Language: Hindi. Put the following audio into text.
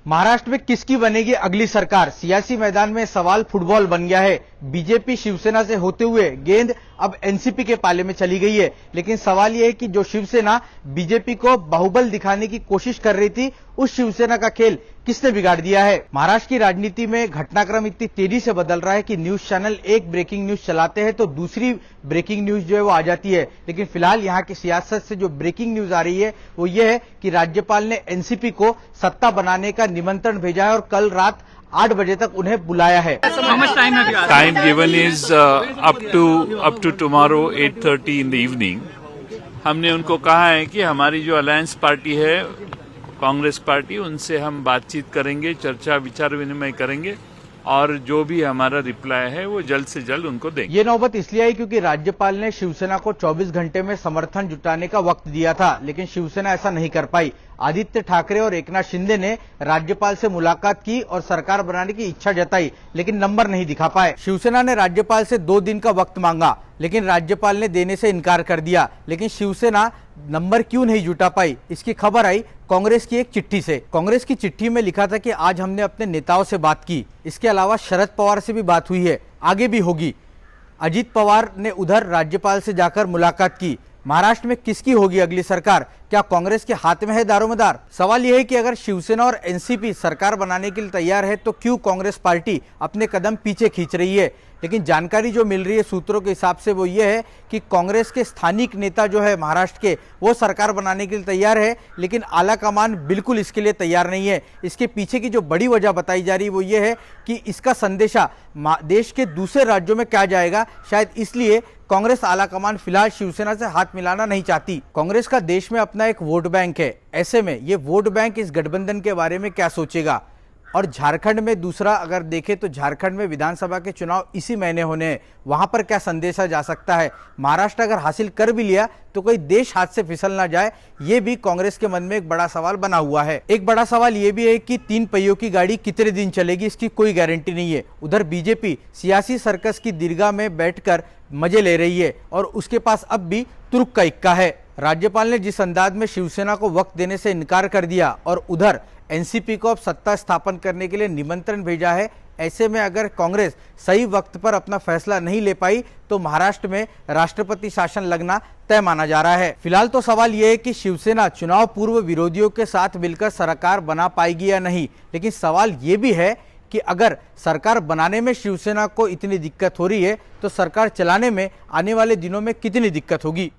महाराष्ट्र में किसकी बनेगी अगली सरकार? सियासी मैदान में सवाल फुटबॉल बन गया है। बीजेपी शिवसेना से होते हुए गेंद अब एनसीपी के पाले में चली गई है। लेकिन सवाल यह है कि जो शिवसेना बीजेपी को बाहुबल दिखाने की कोशिश कर रही थी, उस शिवसेना का खेल किसने बिगाड़ दिया है? महाराष्ट्र की राजनीति में घटनाक्रम इतनी तेजी से बदल रहा है कि न्यूज चैनल एक ब्रेकिंग न्यूज चलाते हैं तो दूसरी ब्रेकिंग न्यूज जो है वो आ जाती है। लेकिन फिलहाल यहाँ की सियासत से जो ब्रेकिंग न्यूज आ रही है वो ये है कि राज्यपाल ने एनसीपी को सत्ता बनाने का निमंत्रण भेजा है और कल रात 8 बजे तक उन्हें बुलाया है। Time given is up to tomorrow 8:30 in the evening. हमने उनको कहा है कि हमारी जो अलायंस पार्टी है, कांग्रेस पार्टी, उनसे हम बातचीत करेंगे, चर्चा विचार विनिमय करेंगे और जो भी हमारा रिप्लाई है वो जल्द से जल्द उनको देंगे। ये नौबत इसलिए आई क्योंकि राज्यपाल ने शिवसेना को 24 घंटे में समर्थन जुटाने का वक्त दिया था, लेकिन शिवसेना ऐसा नहीं कर पाई। आदित्य ठाकरे और एकनाथ शिंदे ने राज्यपाल से मुलाकात की और सरकार बनाने की इच्छा जताई, लेकिन नंबर नहीं दिखा पाए। शिवसेना ने राज्यपाल से 2 दिन का वक्त मांगा, लेकिन राज्यपाल ने देने से इनकार कर दिया। लेकिन शिवसेना नंबर क्यों नहीं जुटा पाई, इसकी खबर आई कांग्रेस की एक चिट्ठी से। कांग्रेस की चिट्ठी में लिखा था कि आज हमने अपने नेताओं से बात की, इसके अलावा शरद पवार से भी बात हुई है, आगे भी होगी। अजित पवार ने उधर राज्यपाल से जाकर मुलाकात की। महाराष्ट्र में किसकी होगी अगली सरकार? क्या कांग्रेस के हाथ में है दारोमदार? सवाल यह है कि अगर शिवसेना और एनसीपी सरकार बनाने के लिए तैयार है तो क्यों कांग्रेस पार्टी अपने कदम पीछे खींच रही है? लेकिन जानकारी जो मिल रही है सूत्रों के हिसाब से वो ये है कि कांग्रेस के स्थानिक नेता जो है महाराष्ट्र के, वो सरकार बनाने के लिए तैयार है, लेकिन आला कमान बिल्कुल इसके लिए तैयार नहीं है। इसके पीछे की जो बड़ी वजह बताई जा रही है वो ये है कि इसका संदेशा देश के दूसरे राज्यों में क्या जाएगा, शायद इसलिए कांग्रेस आला कमान फिलहाल शिवसेना से हाथ मिलाना नहीं चाहती। कांग्रेस का देश में अपना एक वोट बैंक है, ऐसे में ये वोट बैंक इस गठबंधन के बारे में क्या सोचेगा? और झारखंड में दूसरा अगर देखें तो झारखंड में विधानसभा के चुनाव इसी महीने होने हैं, वहां पर क्या संदेशा जा सकता है? महाराष्ट्र अगर हासिल कर भी लिया तो कोई देश हाथ से फिसल ना जाए, ये भी कांग्रेस के मन में एक बड़ा सवाल बना हुआ है। एक बड़ा सवाल ये भी है कि 3 पहियों की गाड़ी कितने दिन चलेगी, इसकी कोई गारंटी नहीं है। उधर बीजेपी सियासी सर्कस की दीर्घा में बैठकर मजे ले रही है और उसके पास अब भी तुर्क का इक्का है। राज्यपाल ने जिस अंदाज में शिवसेना को वक्त देने से इनकार कर दिया और उधर एनसीपी को अब सत्ता स्थापन करने के लिए निमंत्रण भेजा है, ऐसे में अगर कांग्रेस सही वक्त पर अपना फैसला नहीं ले पाई तो महाराष्ट्र में राष्ट्रपति शासन लगना तय माना जा रहा है। फिलहाल तो सवाल यह है कि शिवसेना चुनाव पूर्व विरोधियों के साथ मिलकर सरकार बना पाएगी या नहीं। लेकिन सवाल ये भी है कि अगर सरकार बनाने में शिवसेना को इतनी दिक्कत हो रही है तो सरकार चलाने में आने वाले दिनों में कितनी दिक्कत होगी।